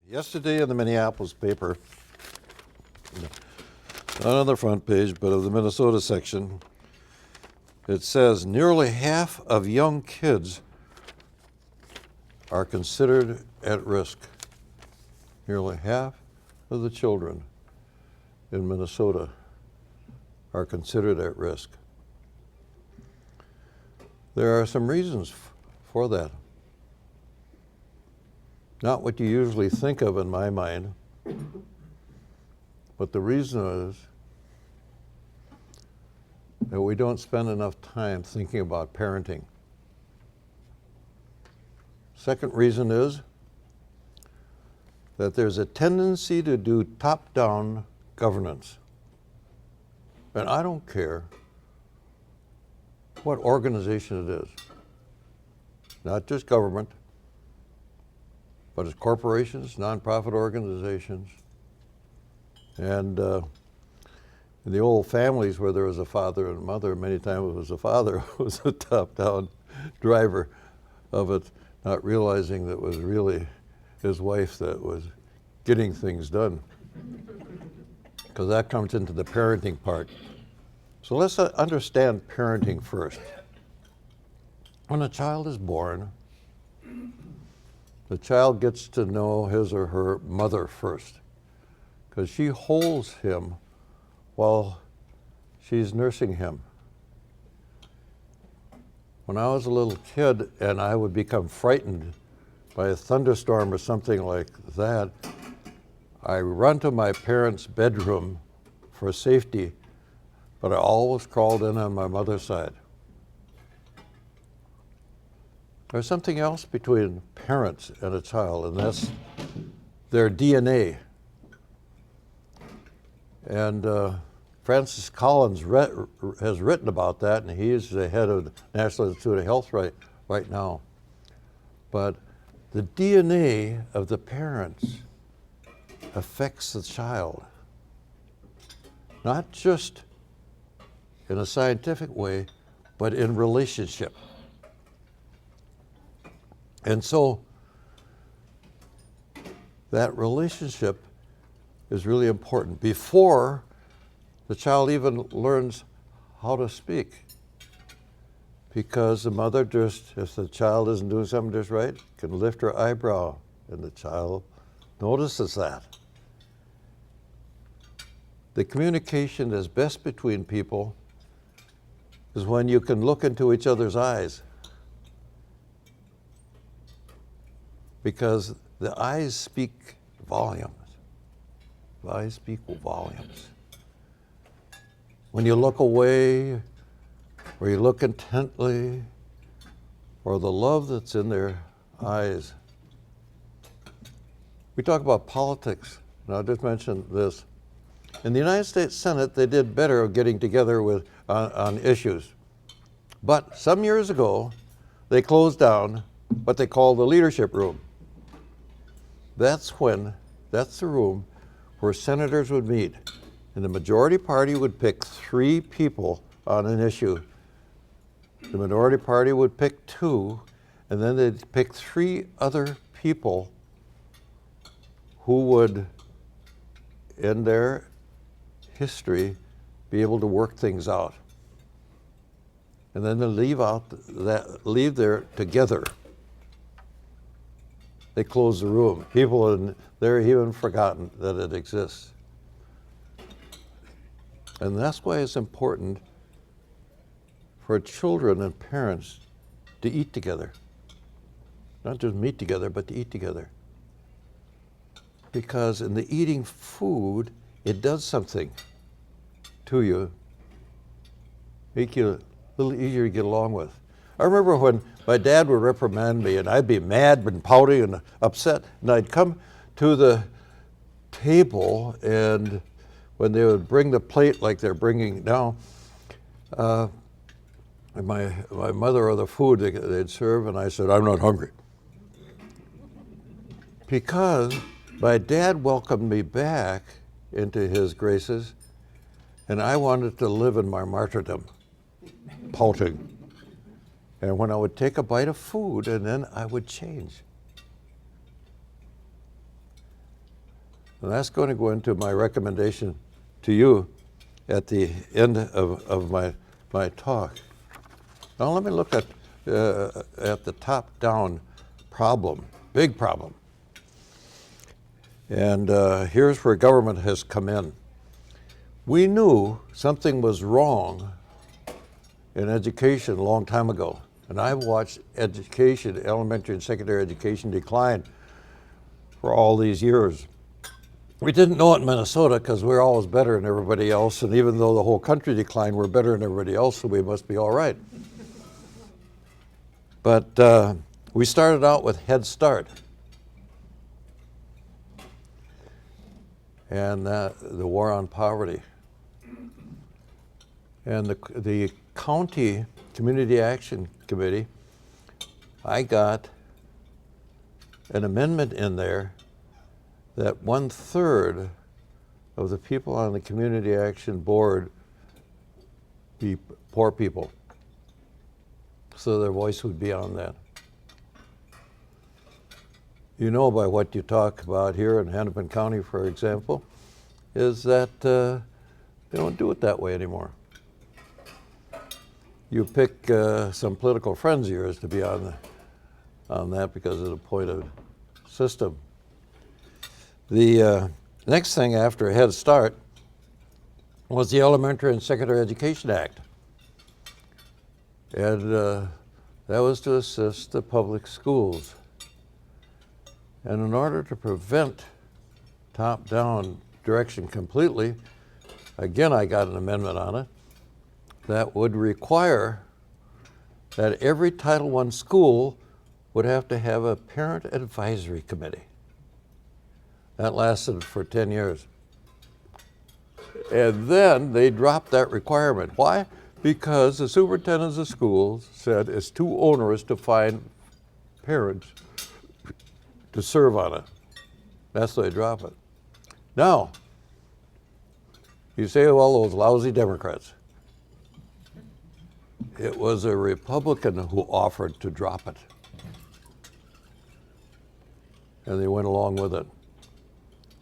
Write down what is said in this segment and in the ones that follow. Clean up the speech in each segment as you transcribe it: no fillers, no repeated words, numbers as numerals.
Yesterday in the Minneapolis paper, not on the front page, but of the Minnesota section, it says nearly half of young kids are considered at risk. Nearly half of the children in Minnesota are considered at risk. There are some reasons for that. Not what you usually think of in my mind, but the reason is that we don't spend enough time thinking about parenting. Second reason is that there's a tendency to do top-down governance. And I don't care what organization it is, not just government, but it's corporations, nonprofit organizations, and in the old families where there was a father and a mother, many times it was the father who was a top-down driver of it, not realizing that it was really his wife that was getting things done, because that comes into the parenting part. So let's understand parenting first. When a child is born, the child gets to know his or her mother first, because she holds him while she's nursing him. When I was a little kid and I would become frightened by a thunderstorm or something like that, I run to my parents' bedroom for safety, but I always crawled in on my mother's side. There's something else between parents and a child, and that's their DNA. And Francis Collins has written about that, and he's the head of the National Institute of Health right now. But the DNA of the parents affects the child, not just in a scientific way, but in relationship. And so that relationship is really important before the child even learns how to speak. Because the mother just, if the child isn't doing something just right, can lift her eyebrow, and the child notices that. The communication that's best between people is when you can look into each other's eyes, because the eyes speak volumes. The eyes speak volumes. When you look away, or you look intently, or the love that's in their eyes. We talk about politics, and I'll just mention this. In the United States Senate, they did better of getting together on issues. But some years ago, they closed down what they call the leadership room. That's the room where senators would meet, and the majority party would pick 3 people on an issue. The minority party would pick 2, and then they'd pick 3 other people who would, in their history, be able to work things out. And then they leave there together. They close the room. People in there even forgotten that it exists. And that's why it's important for children and parents to eat together. Not just meet together, but to eat together. Because in the eating food, it does something to you, make you a little easier to get along with. I remember when my dad would reprimand me, and I'd be mad and pouty and upset, and I'd come to the table, and when they would bring the plate like they're bringing now, my mother or the food they'd serve, and I said, "I'm not hungry." Because my dad welcomed me back into his graces, and I wanted to live in my martyrdom, pouting. And when I would take a bite of food, and then I would change. And that's going to go into my recommendation to you at the end of my talk. Now let me look at the top-down problem, big problem. And here's where government has come in. We knew something was wrong in education a long time ago. And I've watched education, elementary and secondary education, decline for all these years. We didn't know it in Minnesota because we're always better than everybody else. And even though the whole country declined, we're better than everybody else, so we must be all right. But we started out with Head Start. And the war on poverty. And the county community action committee, I got an amendment in there that 1/3 of the people on the community action board be poor people, so their voice would be on that. You know by what you talk about here in Hennepin County, for example, is that they don't do it that way anymore. You pick some political friends of yours to be on that because of the appointed system. The next thing after Head Start was the Elementary and Secondary Education Act. And that was to assist the public schools. And in order to prevent top-down direction completely, again, I got an amendment on it that would require that every Title I school would have to have a parent advisory committee. That lasted for 10 years. And then they dropped that requirement. Why? Because the superintendents of schools said it's too onerous to find parents to serve on it. That's why they drop it. Now, you say, well, those lousy Democrats. It was a Republican who offered to drop it. And they went along with it.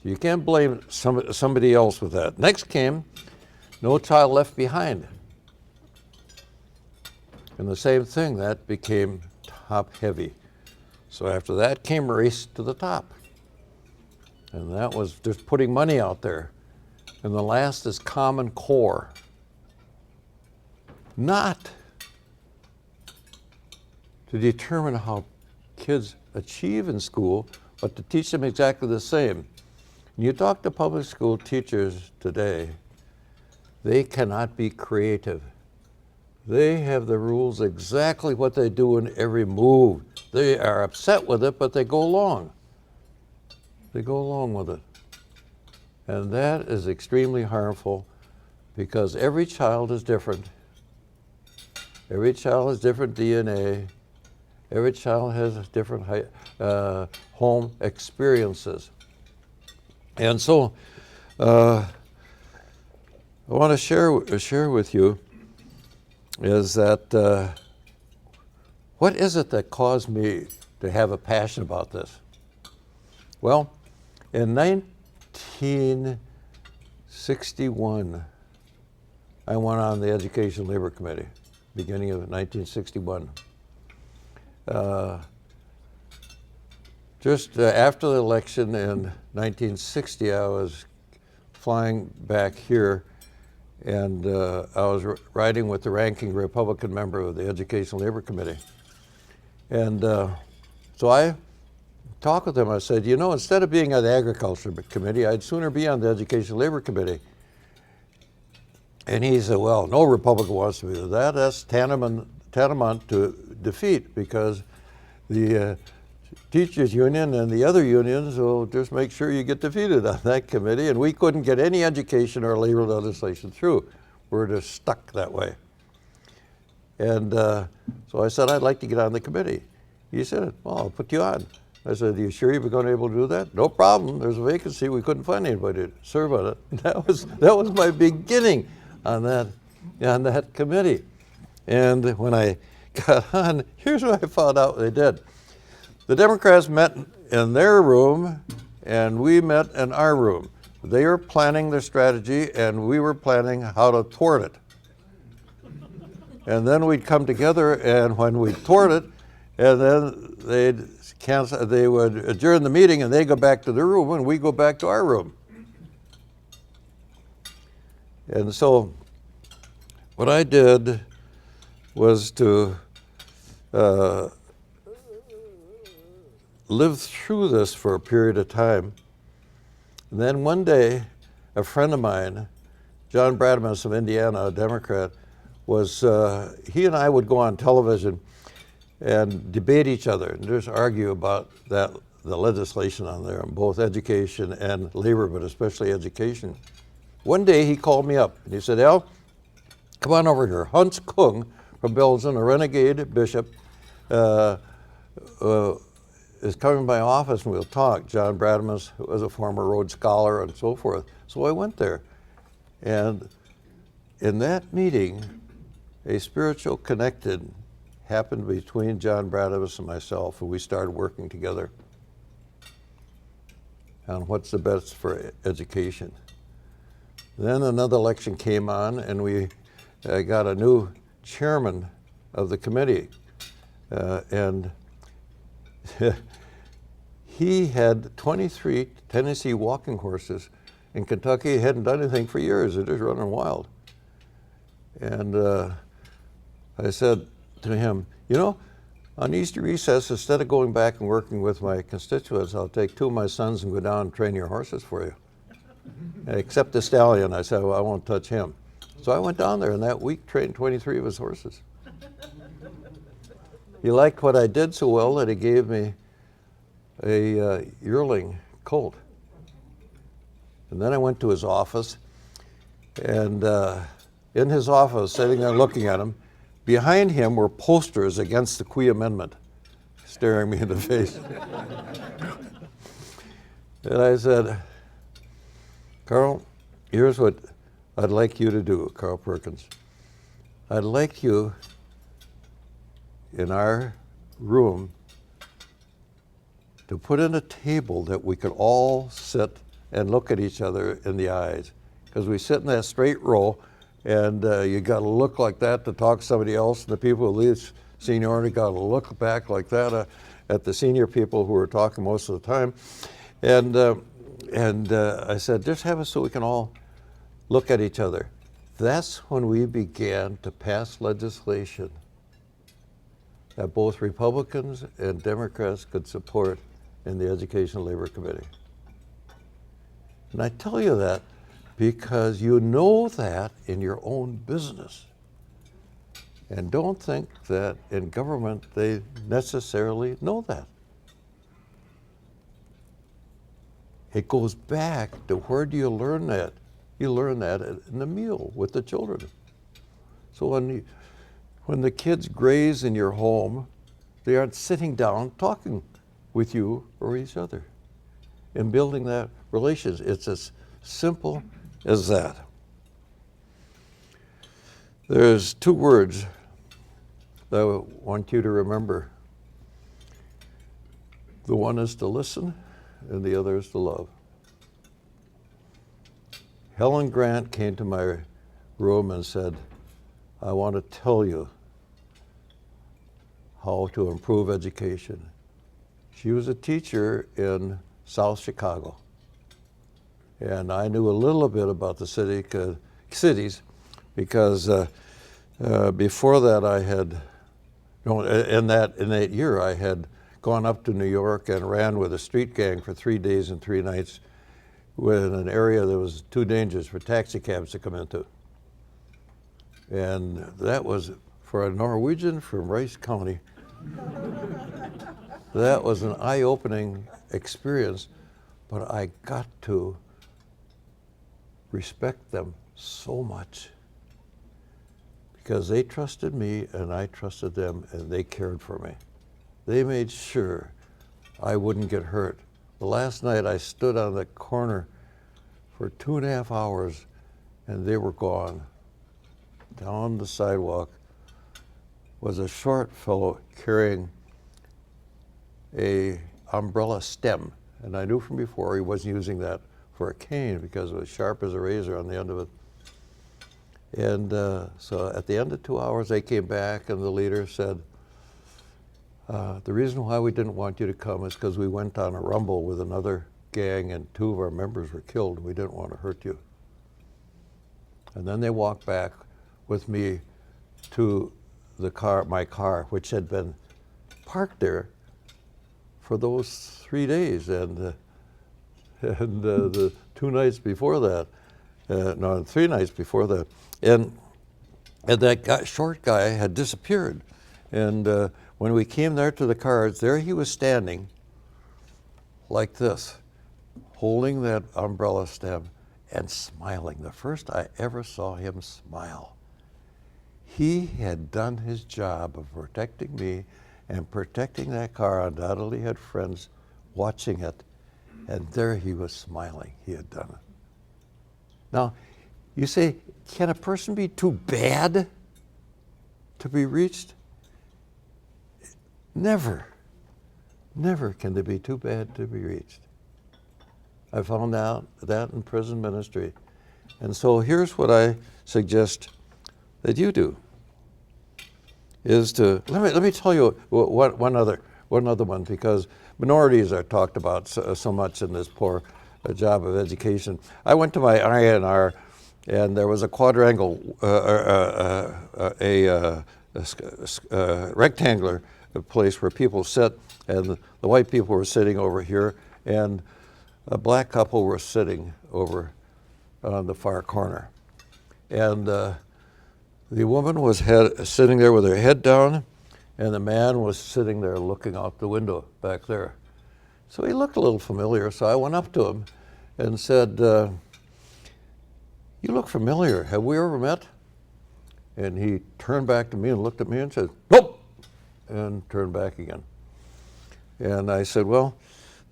You can't blame somebody else with that. Next came No Child Left Behind. And the same thing, that became top heavy. So after that came Race to the Top. And that was just putting money out there. And the last is Common Core. Not to determine how kids achieve in school, but to teach them exactly the same. When you talk to public school teachers today, they cannot be creative. They have the rules exactly what they do in every move. They are upset with it, but they go along. They go along with it. And that is extremely harmful because every child is different. Every child has different DNA. Every child has different home experiences. And so I want to share with you is that what is it that caused me to have a passion about this? Well, in 1961, I went on the Education Labor Committee, beginning of 1961. Just after the election in 1960, I was flying back here, and I was riding with the ranking Republican member of the Education Labor Committee. And so I talked with him. I said, you know, instead of being on the Agriculture Committee, I'd sooner be on the Education Labor Committee. And he said, well, no Republican wants to do that. That's tantamount to defeat, because the teachers union and the other unions will just make sure you get defeated on that committee, and we couldn't get any education or labor legislation through. We're just stuck that way. And so I said, I'd like to get on the committee. He said, well, I'll put you on. I said, are you sure you're going to be able to do that? No problem. There's a vacancy. We couldn't find anybody to serve on it. That was my beginning on that committee. And when I got on, here's what I found out they did. The Democrats met in their room and we met in our room. They were planning their strategy, and we were planning how to thwart it. And then we'd come together, and when we thwart it, and then they would adjourn the meeting, and they go back to their room, and we go back to our room. And so what I did was to live through this for a period of time. And then one day, a friend of mine, John Bradamus of Indiana, a Democrat, he and I would go on television and debate each other and just argue about the legislation on there, on both education and labor, but especially education. One day he called me up and he said, "Al, come on over here. Hans Kung from Belgium, a renegade bishop, is coming to my office and we'll talk." John Bradamus was a former Rhodes Scholar and so forth. So I went there. And in that meeting, a spiritual connection happened between John Bradamus and myself, and we started working together on what's the best for education. Then another election came on, and we got a new chairman of the committee. And he had 23 Tennessee walking horses in Kentucky. He hadn't done anything for years. They're just running wild. And I said to him, "You know, on Easter recess, instead of going back and working with my constituents, I'll take 2 of my sons and go down and train your horses for you." Except the stallion. I said, "Well, I won't touch him." So I went down there, and that week trained 23 of his horses. He liked what I did so well that he gave me a yearling colt. And then I went to his office, and in his office, sitting there looking at him, behind him were posters against the Quie Amendment, staring me in the face. And I said, "Carl, here's what I'd like you to do, Carl Perkins. I'd like you in our room to put in a table that we could all sit and look at each other in the eyes. Because we sit in that straight row, and you got to look like that to talk to somebody else. And the people who lead seniority got to look back like that at the senior people who are talking most of the time." And I said, "Just have it so we can all look at each other." That's when we began to pass legislation that both Republicans and Democrats could support in the Education and Labor Committee. And I tell you that because you know that in your own business. And don't think that in government they necessarily know that. It goes back to, where do you learn that? You learn that in the meal with the children. So when the kids graze in your home, they aren't sitting down talking with you or each other and building that relationship. It's as simple as that. There's 2 words that I want you to remember. The one is to listen, and the other is to love. Helen Grant came to my room and said, "I want to tell you how to improve education." She was a teacher in South Chicago. And I knew a little bit about the cities because before that I had, in that year I had gone up to New York and ran with a street gang for 3 days and 3 nights in an area that was too dangerous for taxi cabs to come into. And that was, for a Norwegian from Rice County, that was an eye-opening experience, but I got to respect them so much because they trusted me and I trusted them, and they cared for me. They made sure I wouldn't get hurt. The last night I stood on the corner for 2.5 hours and they were gone. Down the sidewalk was a short fellow carrying a umbrella stem, And I knew from before he wasn't using that for a cane because it was sharp as a razor on the end of it. And so at the end of 2 hours, they came back, and the leader said, the reason why we didn't want you to come is because we went on a rumble with another gang, and 2 of our members were killed. We didn't want to hurt you. And then they walked back with me to the car, my car, which had been parked there for those 3 days, and the 2 nights before that, no, 3 nights before that, and that short guy had disappeared. And when we came there to the cars, there he was standing like this, holding that umbrella stem and smiling. The first I ever saw him smile. He had done his job of protecting me and protecting that car. Undoubtedly had friends watching it, and there he was smiling. He had done it. Now, you say, can a person be too bad to be reached? Never. Never can they be too bad to be reached. I found out that in prison ministry. And so here's what I suggest that you do, is to, let me tell you one other one, because minorities are talked about so much in this poor job of education. I went to my INR, and there was a quadrangle, rectangular place where people sit, and the white people were sitting over here, and a black couple were sitting over on the far corner. And the woman was sitting there with her head down, and the man was sitting there looking out the window back there. So he looked a little familiar, so I went up to him and said, you look familiar. Have we ever met? And he turned back to me and looked at me and said, nope, and turned back again. And I said, well,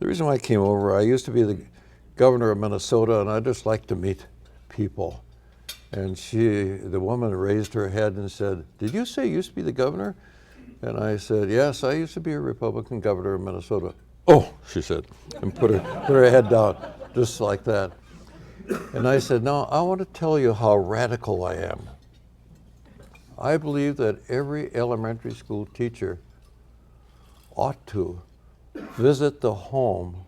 the reason why I came over, I used to be the governor of Minnesota, and I just like to meet people. And the woman raised her head and said, did you say you used to be the governor? And I said, yes, I used to be a Republican governor of Minnesota. Oh, she said, and put her head down, just like that. And I said, now, I want to tell you how radical I am. I believe that every elementary school teacher ought to visit the home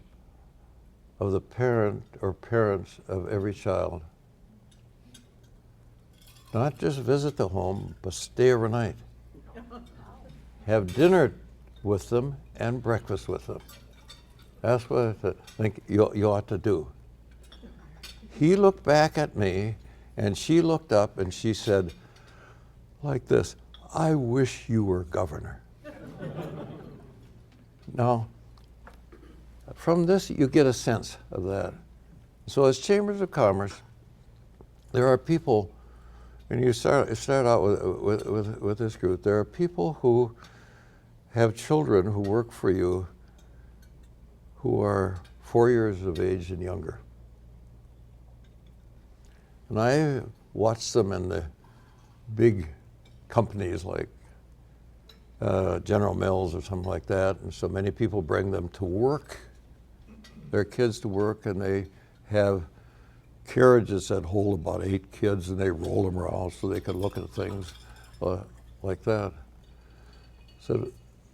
of the parent or parents of every child. Not just visit the home, but stay overnight. Have dinner with them and breakfast with them. That's what I think you ought to do. He looked back at me, and she looked up, and she said, like this, I wish you were governor. Now, from this, you get a sense of that. So as chambers of commerce, there are people, and you start out with this group, there are people who have children who work for you who are 4 years of age and younger. And I watch them in the big companies like General Mills or something like that, and so many people bring them to work, their kids to work, and they have carriages that hold about 8 kids, and they roll them around so they can look at things like that. So,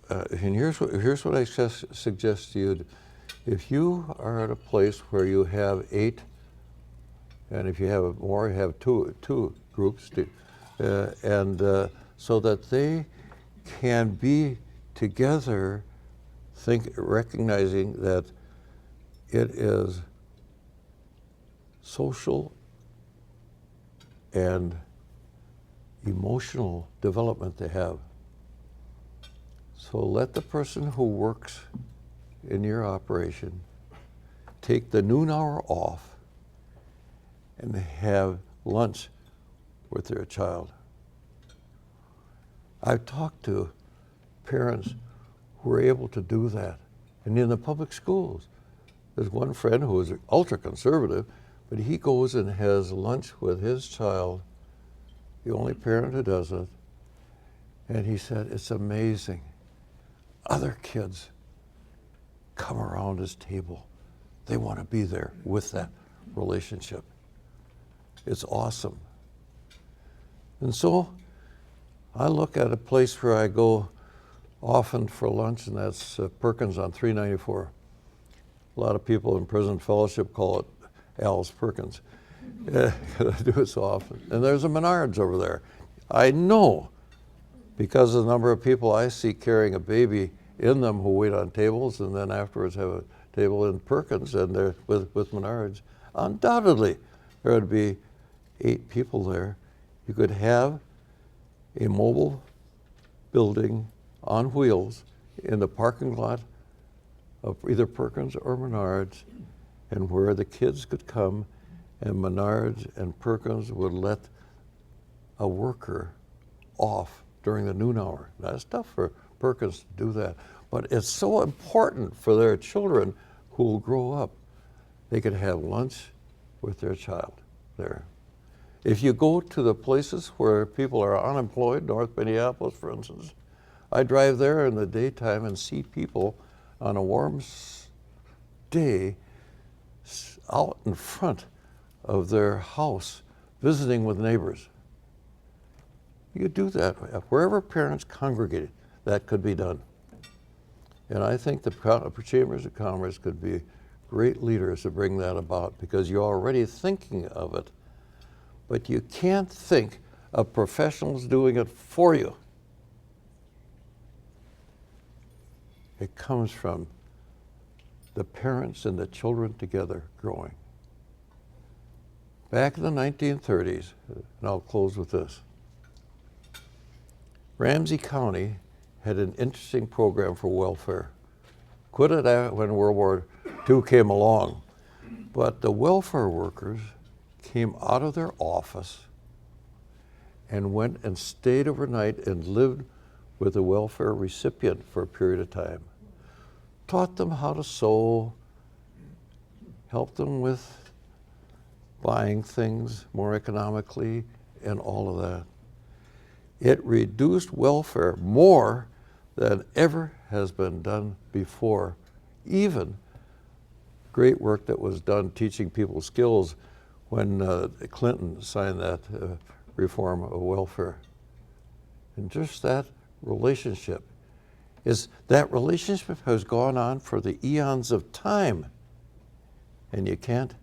and here's what I suggest to you. If you are at a place where you have 8, and if you have more, you have two groups, and so that they can be together, recognizing that it is social and emotional development they have. So let the person who works in your operation take the noon hour off and have lunch with their child. I've talked to parents who are able to do that. And in the public schools, there's one friend who is ultra conservative, but he goes and has lunch with his child, the only parent who does it, and he said, it's amazing. Other kids come around his table They want to be there with that relationship. It's awesome. And so I look at a place where I go often for lunch, and that's Perkins on 394. A lot of people in prison fellowship call it Al's Perkins. I do it so often. And there's a Menards over there. I know, because of the number of people I see carrying a baby in them who wait on tables and then afterwards have a table in Perkins and they're with Menards, undoubtedly there would be 8 people there. You could have a mobile building on wheels in the parking lot of either Perkins or Menards, and where the kids could come and Menards and Perkins would let a worker off during the noon hour. That's tough for Perkins to do that, but it's so important for their children who will grow up. They could have lunch with their child there. If you go to the places where people are unemployed, North Minneapolis, for instance, I drive there in the daytime and see people on a warm day out in front of their house visiting with neighbors. You do that wherever parents congregated. That could be done. And I think the chambers of commerce could be great leaders to bring that about, because you're already thinking of it, but you can't think of professionals doing it for you. It comes from the parents and the children together growing. Back in the 1930s, and I'll close with this, Ramsey County had an interesting program for welfare. Quit it out when World War II came along, but the welfare workers came out of their office and went and stayed overnight and lived with the welfare recipient for a period of time. Taught them how to sew, helped them with buying things more economically and all of that. It reduced welfare more than ever has been done before. Even great work that was done teaching people skills when Clinton signed that reform of welfare. And just that relationship has gone on for the eons of time, and you can't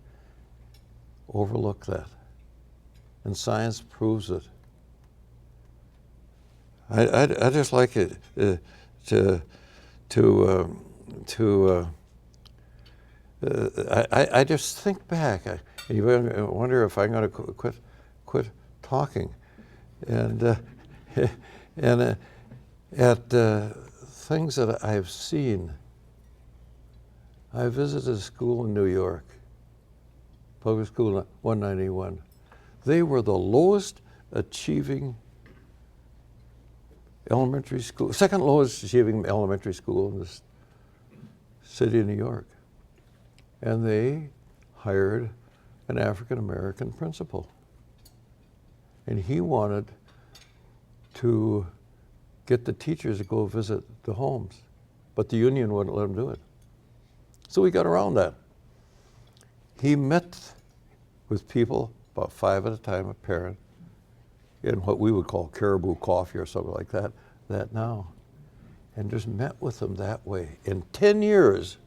overlook that. And science proves it. I just like it I just think back. You wonder if I'm going to quit talking, and at things that I've seen. I visited a school in New York, public school 191. They were the lowest achieving elementary school, second lowest achieving elementary school in the city of New York. And they hired an African-American principal. And he wanted to get the teachers to go visit the homes, but the union wouldn't let him do it. So he got around that. He met with people, about 5 at a time, a parent, in what we would call caribou coffee or something like that now, and just met with them that way. In 10 years,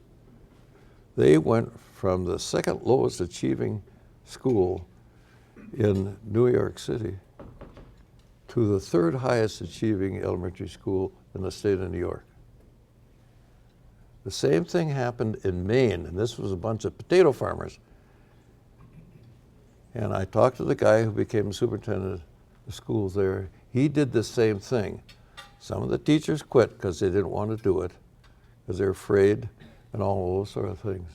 they went from the second lowest achieving school in New York City to the third highest achieving elementary school in the state of New York. The same thing happened in Maine, and this was a bunch of potato farmers. And I talked to the guy who became superintendent of the schools there. He did the same thing. Some of the teachers quit because they didn't want to do it, because they're afraid and all those sort of things.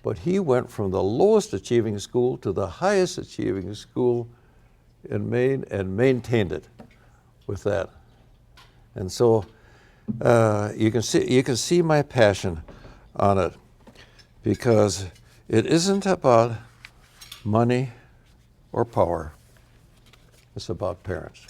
But he went from the lowest achieving school to the highest achieving school in Maine and maintained it with that. And so you can see my passion on it, because it isn't about money or power. It's about parents.